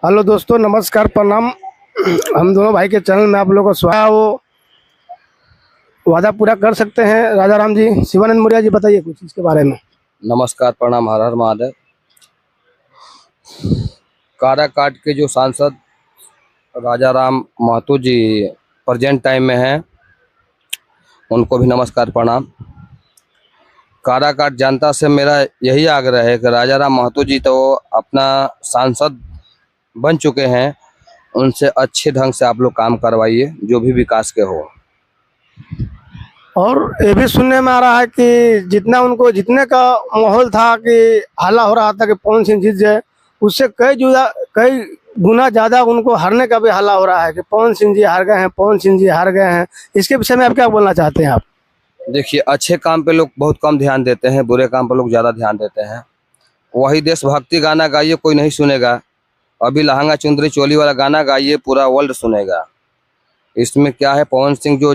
Hello दोस्तों, नमस्कार, प्रणाम। हम दोनों भाई के चैनल में आप लोगों को स्वागत है। वो वादा पूरा कर सकते हैं राजा राम जी। शिवानंद मौर्य जी, बताइए कुछ इसके बारे में। नमस्कार, प्रणाम, हर हर महादेव। काराकाट के जो सांसद राजा राम महतो जी प्रेजेंट टाइम में हैं, उनको भी नमस्कार प्रणाम। काराकाट जनता से मेरा यही आग्रह है कि राजा राम महतो जी तो अपना सांसद बन चुके हैं, उनसे अच्छे ढंग से आप लोग काम करवाइए, जो भी विकास के हो। और ये भी सुनने में आ रहा है कि जितना उनको जीतने का माहौल था, कि हल्ला हो रहा था कि पवन सिंह जीत जाए, उससे कई गुना ज़्यादा उनको हारने का भी हल्ला हो रहा है कि पवन सिंह जी हार गए हैं, पवन सिंह जी हार गए हैं। इसके विषय में आप क्या बोलना चाहते हैं आप? देखिए, अच्छे काम पे लोग बहुत कम ध्यान देते हैं, बुरे काम पर लोग ज़्यादा ध्यान देते हैं। वही देशभक्ति गाना गाइए, कोई नहीं सुनेगा। अभी लहंगा चुंदरी चोली वाला गाना गाइए, पूरा वर्ल्ड सुनेगा। इसमें क्या है, पवन सिंह जो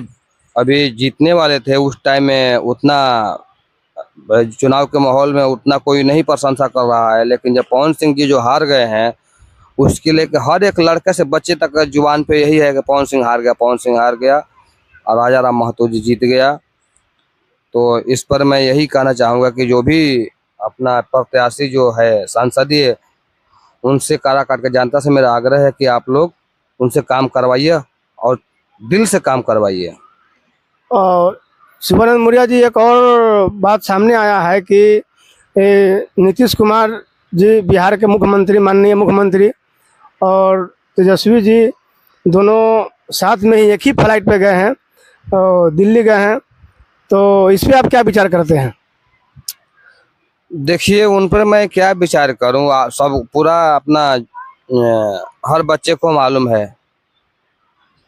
अभी जीतने वाले थे उस टाइम में उतना चुनाव के माहौल में उतना कोई नहीं प्रशंसा कर रहा है, लेकिन जब पवन सिंह जी जो हार गए हैं, उसके लिए हर एक लड़के से बच्चे तक जुबान पे यही है कि पवन सिंह हार गया, पवन सिंह हार गया और राजा राम महतो जी जीत गया। तो इस पर मैं यही कहना चाहूँगा कि जो भी अपना प्रत्याशी जो है संसदीय, उनसे काराकाट के जनता से मेरा आग्रह है कि आप लोग उनसे काम करवाइए और दिल से काम करवाइए। और शिवानंद मौर्य जी, एक और बात सामने आया है कि नीतीश कुमार जी बिहार के मुख्यमंत्री, माननीय मुख्यमंत्री, और तेजस्वी जी दोनों साथ में ही एक ही फ्लाइट पे गए हैं और दिल्ली गए हैं। तो इस पे आप क्या विचार करते हैं? देखिए, उन पर मैं क्या विचार करूं, सब पूरा अपना हर बच्चे को मालूम है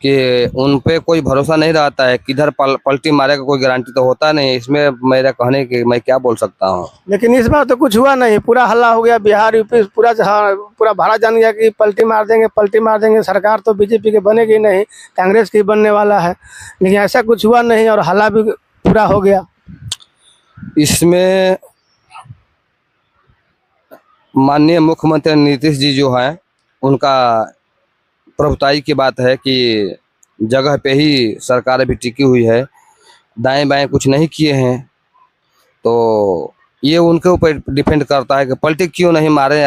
कि उन पे कोई भरोसा नहीं रहता है, किधर पलटी मारेगा कोई गारंटी तो होता नहीं। इसमें मेरा कहने की मैं क्या बोल सकता हूं। लेकिन इस बार तो कुछ हुआ नहीं, पूरा हल्ला हो गया, बिहार यूपी पूरा भारत जान गया कि पलटी मार देंगे, पलटी मार देंगे। सरकार तो बीजेपी के बनेगी नहीं, कांग्रेस की बनने वाला है। लेकिन ऐसा कुछ हुआ नहीं और हल्ला भी पूरा हो गया। इसमें माननीय मुख्यमंत्री नीतीश जी जो हैं, उनका प्रभुताई की बात है कि जगह पे ही सरकार अभी टिकी हुई है, दाएं बाएं कुछ नहीं किए हैं। तो ये उनके ऊपर डिपेंड करता है कि पलटी क्यों नहीं मारे।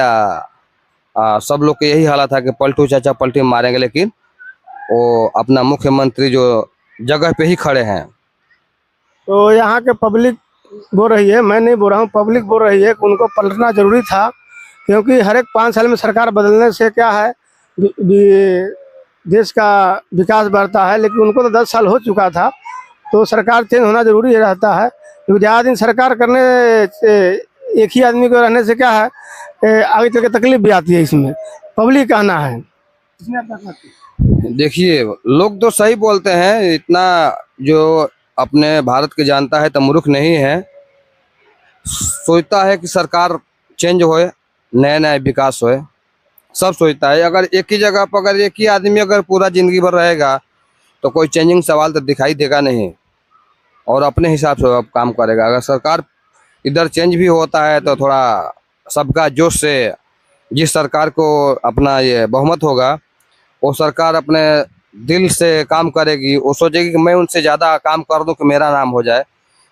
सब लोग का यही हालत था कि पलटू चाचा पलटी मारेंगे, लेकिन वो अपना मुख्यमंत्री जो जगह पे ही खड़े हैं। तो यहाँ के पब्लिक बोल रही है, मैं नहीं बोल रहा हूँ, पब्लिक बोल रही है कि उनको पलटना जरूरी था, क्योंकि हर एक 5 साल में सरकार बदलने से क्या है, देश का विकास बढ़ता है। लेकिन उनको तो 10 साल हो चुका था, तो सरकार चेंज होना जरूरी रहता है। क्योंकि ज़्यादा दिन सरकार करने से, एक ही आदमी को रहने से क्या है, आगे चल के तकलीफ भी आती है। इसमें पब्लिक कहना है, इसमें आप क्या कहते हैं? देखिए, लोग तो सही बोलते हैं, इतना जो अपने भारत के जानता है तो मूर्ख नहीं है। सोचता है कि सरकार चेंज होए, नया नया विकास होए, सब सोचता है। अगर एक ही जगह पर अगर एक ही आदमी अगर पूरा जिंदगी भर रहेगा तो कोई चेंजिंग सवाल तो दिखाई देगा नहीं, और अपने हिसाब से अब काम करेगा। अगर सरकार इधर चेंज भी होता है तो थोड़ा सबका जोश से जिस सरकार को अपना ये बहुमत होगा, वो सरकार अपने दिल से काम करेगी। वो सोचेगी कि मैं उनसे ज़्यादा काम कर दूं कि मेरा नाम हो जाए,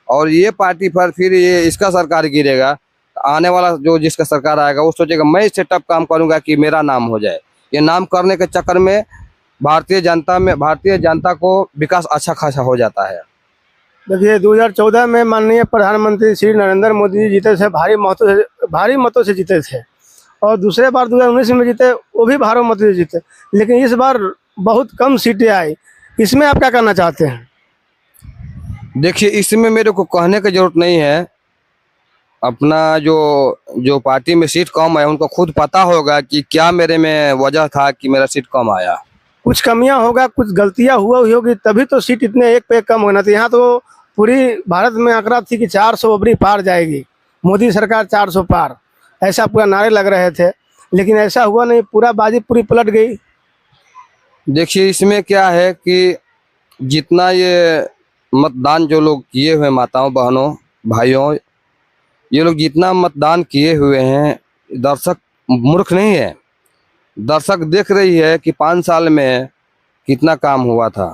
और ये पार्टी पर फिर ये इसका सरकार गिरेगा। आने वाला जो जिसका सरकार आएगा वो सोचेगा मैं इससे टफ काम करूंगा कि मेरा नाम हो जाए। ये नाम करने के चक्कर में भारतीय जनता को विकास अच्छा खासा हो जाता है। देखिए, 2014 में माननीय प्रधानमंत्री श्री नरेंद्र मोदी जी जीते थे, भारी मतों से जीते थे। और दूसरे बार 2019 में जीते, वो भी भारी मतों से जीते। लेकिन इस बार बहुत कम सीटें आई। इसमें आप क्या कहना चाहते हैं? देखिए, इसमें मेरे को कहने की जरूरत नहीं है। अपना जो जो पार्टी में सीट कम है, उनको खुद पता होगा कि क्या मेरे में वजह था कि मेरा सीट कम आया। कुछ कमियां होगा, कुछ गलतियां हुई होगी, तभी तो सीट इतने एक पे एक कम होना था। यहाँ तो पूरी भारत में आंकड़ा थी कि 400 अबरी पार जाएगी, मोदी सरकार 400 पार, ऐसा पूरा नारे लग रहे थे। लेकिन ऐसा हुआ नहीं, पूरा बाजी पूरी पलट गई। देखिए, इसमें क्या है कि जितना ये मतदान जो लोग किए हुए, माताओं बहनों भाइयों, ये लोग जितना मतदान किए हुए हैं, दर्शक मूर्ख नहीं है। दर्शक देख रही है कि 5 साल में कितना काम हुआ था।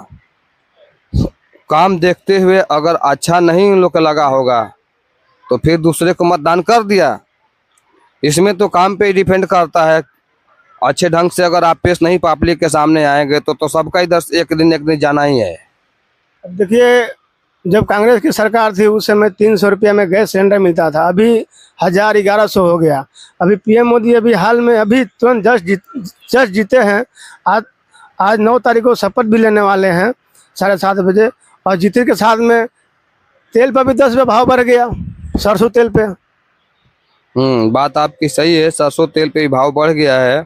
काम देखते हुए अगर अच्छा नहीं उन लोग को लगा होगा तो फिर दूसरे को मतदान कर दिया। इसमें तो काम पे ही डिपेंड करता है। अच्छे ढंग से अगर आप पेश नहीं पब्लिक के सामने आएंगे तो सबका इधर एक दिन जाना ही है। अब देखिए, जब कांग्रेस की सरकार थी उस समय 300 रुपये में गैस सिलेंडर मिलता था, अभी 1100 हो गया। अभी पीएम मोदी अभी हाल में अभी तुरंत जस्ट जीते हैं। आज 9 तारीख को शपथ भी लेने वाले हैं 7:30 बजे, और जीते के साथ में तेल पर भी 10 रुपये भाव बढ़ गया, सरसों तेल पे। बात आपकी सही है, सरसों तेल पे भी भाव बढ़ गया है।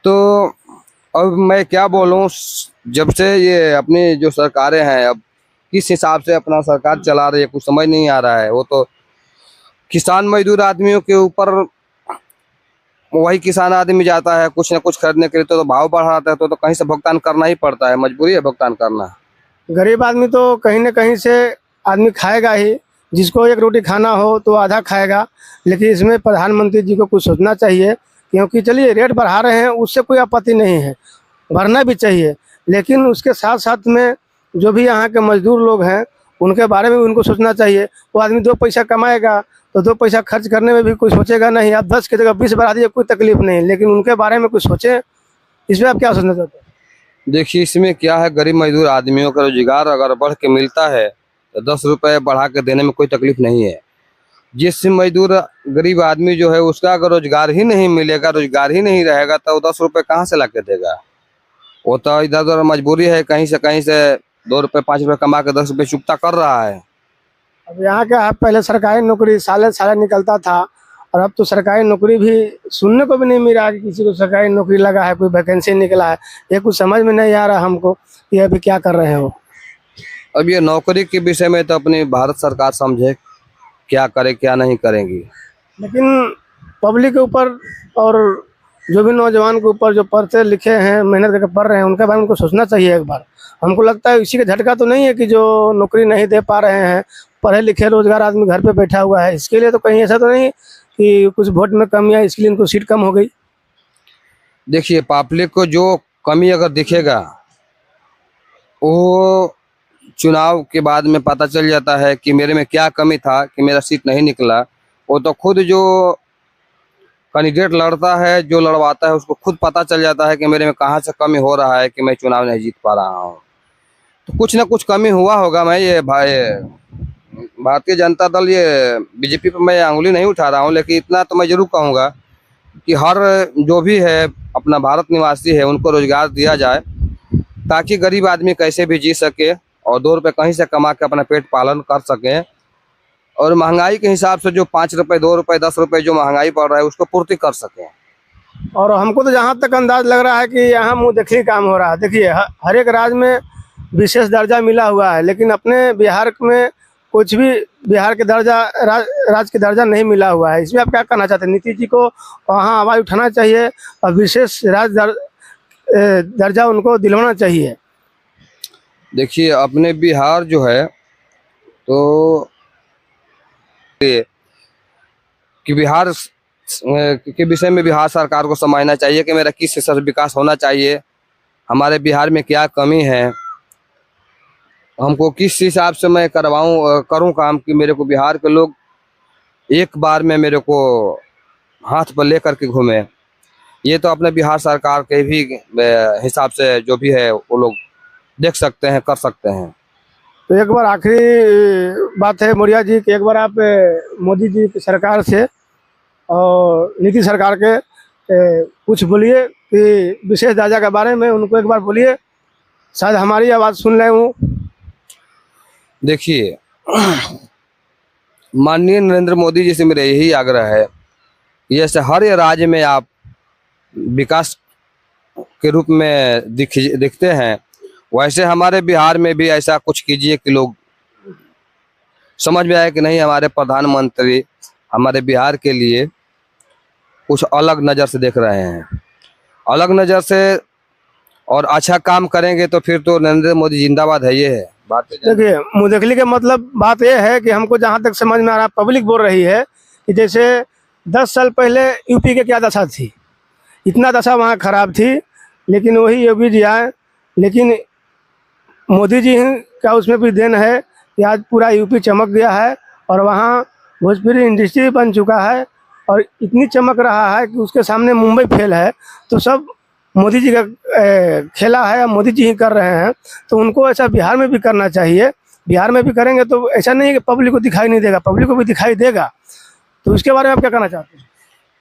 तो अब मैं क्या बोलूं, जब से ये अपनी जो सरकारें हैं अब किस हिसाब से अपना सरकार चला रही है कुछ समझ नहीं आ रहा है। वो तो किसान मजदूर आदमियों के ऊपर, वही किसान आदमी जाता है कुछ न कुछ खरीदने के लिए तो भाव बढ़ाता है तो कहीं से भुगतान करना ही पड़ता है, मजबूरी है भुगतान करना। गरीब आदमी तो कहीं न कहीं से आदमी खाएगा ही, जिसको एक रोटी खाना हो तो आधा खाएगा। लेकिन इसमें प्रधानमंत्री जी को कुछ सोचना चाहिए, क्योंकि चलिए रेट बढ़ा रहे हैं उससे कोई आपत्ति नहीं है, बढ़ना भी चाहिए, लेकिन उसके साथ साथ में जो भी यहाँ के मजदूर लोग हैं उनके बारे में भी उनको सोचना चाहिए। वो आदमी 2 पैसा कमाएगा तो 2 पैसा खर्च करने में भी कोई सोचेगा नहीं। आप 10 की जगह 20 बढ़ा दीजिए, कोई तकलीफ नहीं, लेकिन उनके बारे में कुछ सोचें। इसमें आप क्या सोचना चाहते हैं? देखिए, इसमें क्या है, गरीब मजदूर आदमियों का रोजगार अगर बढ़ के मिलता है तो 10 रुपये बढ़ा के देने में कोई तकलीफ नहीं है। जिस मजदूर गरीब आदमी जो है उसका अगर रोजगार ही नहीं मिलेगा, रोजगार ही नहीं रहेगा तो 10 रुपये कहाँ से ला के देगा। वो तो इधर उधर मजबूरी है, कहीं से 2 रुपये 5 रुपये कमा के 10 रुपये चुकता कर रहा है। अब यहाँ क्या है, पहले सरकारी नौकरी साले निकलता था, और अब तो सरकारी नौकरी भी सुनने को भी नहीं मिल रहा कि किसी को सरकारी नौकरी लगा है, कोई वैकेंसी निकला है। ये कुछ समझ में नहीं आ रहा हमको, ये अभी क्या कर रहे हैं वो। अब ये नौकरी के विषय में तो अपनी भारत सरकार समझे क्या करे क्या नहीं करेंगी। लेकिन पब्लिक के ऊपर और जो भी नौजवान के ऊपर जो पढ़ते लिखे हैं, मेहनत करके पढ़ रहे हैं, उनके बारे में उनको सोचना चाहिए एक बार। हमको लगता है इसी का झटका तो नहीं है कि जो नौकरी नहीं दे पा रहे हैं, पढ़े लिखे रोजगार आदमी घर पे बैठा हुआ है, इसके लिए तो कहीं ऐसा तो नहीं कि कुछ वोट में कमी है इसके लिए इनको सीट कम हो गई। देखिए, पब्लिक को जो कमी अगर दिखेगा वो चुनाव के बाद में पता चल जाता है कि मेरे में क्या कमी था कि मेरा सीट नहीं निकला। वो तो खुद जो कैंडिडेट लड़ता है, जो लड़वाता है, उसको खुद पता चल जाता है कि मेरे में कहाँ से कमी हो रहा है कि मैं चुनाव नहीं जीत पा रहा हूँ। तो कुछ ना कुछ कमी हुआ होगा। मैं ये भारतीय जनता दल, ये बीजेपी पर मैं अंगुली नहीं उठा रहा हूँ, लेकिन इतना तो मैं जरूर कहूँगा कि हर जो भी है अपना भारत निवासी है उनको रोजगार दिया जाए, ताकि गरीब आदमी कैसे भी जी सके और 2 रुपये कहीं से कमा के अपना पेट पालन कर सकें। और महंगाई के हिसाब से जो 5 रुपये 2 रुपये 10 रुपये जो महंगाई बढ़ रहा है उसको पूर्ति कर सकें। और हमको तो जहाँ तक अंदाज लग रहा है कि यहाँ मुँह देखी काम हो रहा है। देखिए, हर एक राज्य में विशेष दर्जा मिला हुआ है, लेकिन अपने बिहार में कुछ भी बिहार के दर्जा राज्य के दर्जा नहीं मिला हुआ है। इसमें आप क्या कहना चाहते हैं? नीतीश जी को वहाँ आवाज़ उठाना चाहिए और विशेष राज्य दर्जा उनको दिलवाना चाहिए। देखिए, अपने बिहार जो है तो कि बिहार के विषय में बिहार सरकार को समझना चाहिए कि मेरा किस हिसाब से विकास होना चाहिए, हमारे बिहार में क्या कमी है, हमको किस हिसाब से मैं करूं काम कि मेरे को बिहार के लोग एक बार में मेरे को हाथ पर ले करके घूमे। ये तो अपने बिहार सरकार के भी हिसाब से जो भी है वो लोग देख सकते हैं, कर सकते हैं। तो एक बार आखिरी बात है मौर्य जी कि एक बार आप मोदी जी की सरकार से और नीतीश सरकार के कुछ बोलिए कि विशेष दर्जा के बारे में, उनको एक बार बोलिए, शायद हमारी आवाज़ सुन रहे हूँ। देखिए, माननीय नरेंद्र मोदी जी से मेरा यही आग्रह है, जैसे हर राज्य में आप विकास के रूप में दिखते हैं, वैसे हमारे बिहार में भी ऐसा कुछ कीजिए कि लोग समझ में आए कि नहीं, हमारे प्रधानमंत्री हमारे बिहार के लिए कुछ अलग नज़र से देख रहे हैं। अलग नज़र से और अच्छा काम करेंगे तो फिर तो नरेंद्र मोदी जिंदाबाद है। ये है बात। देखिए, मुंहदेखली का मतलब बात यह है कि हमको जहाँ तक समझ में आ रहा, पब्लिक बोल रही है कि जैसे 10 साल पहले यूपी की क्या दशा थी, इतना दशा वहाँ खराब थी, लेकिन वही योगी जी आए। लेकिन मोदी जी का उसमें भी देन है कि आज पूरा यूपी चमक गया है और वहाँ भोजपुरी इंडस्ट्री बन चुका है और इतनी चमक रहा है कि उसके सामने मुंबई फेल है। तो सब मोदी जी का खेला है, मोदी जी ही कर रहे हैं। तो उनको ऐसा बिहार में भी करना चाहिए। बिहार में भी करेंगे तो ऐसा नहीं है कि पब्लिक को दिखाई नहीं देगा, पब्लिक को भी दिखाई देगा। तो इसके बारे में आप क्या कहना चाहते हैं?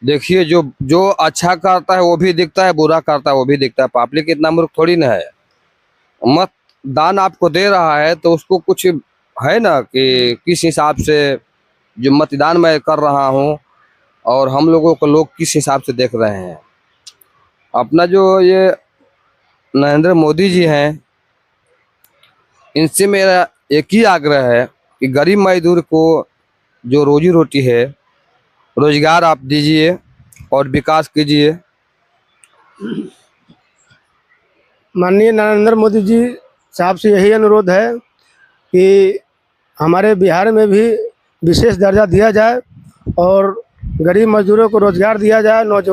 देखिए, जो जो अच्छा करता है वो भी दिखता है, बुरा करता है वो भी दिखता है। पब्लिक इतना मूर्ख थोड़ी ना है। मत दान आपको दे रहा है तो उसको कुछ है ना कि किस हिसाब से जो मतदान मैं कर रहा हूँ और हम लोगों को लोग किस हिसाब से देख रहे हैं। अपना जो ये नरेंद्र मोदी जी हैं, इनसे मेरा एक ही आग्रह है कि गरीब मजदूर को जो रोजी रोटी है, रोजगार आप दीजिए और विकास कीजिए। माननीय नरेंद्र मोदी जी साहब से यही अनुरोध है कि हमारे बिहार में भी विशेष दर्जा दिया जाए और गरीब मजदूरों को रोजगार दिया जाए, नौजवान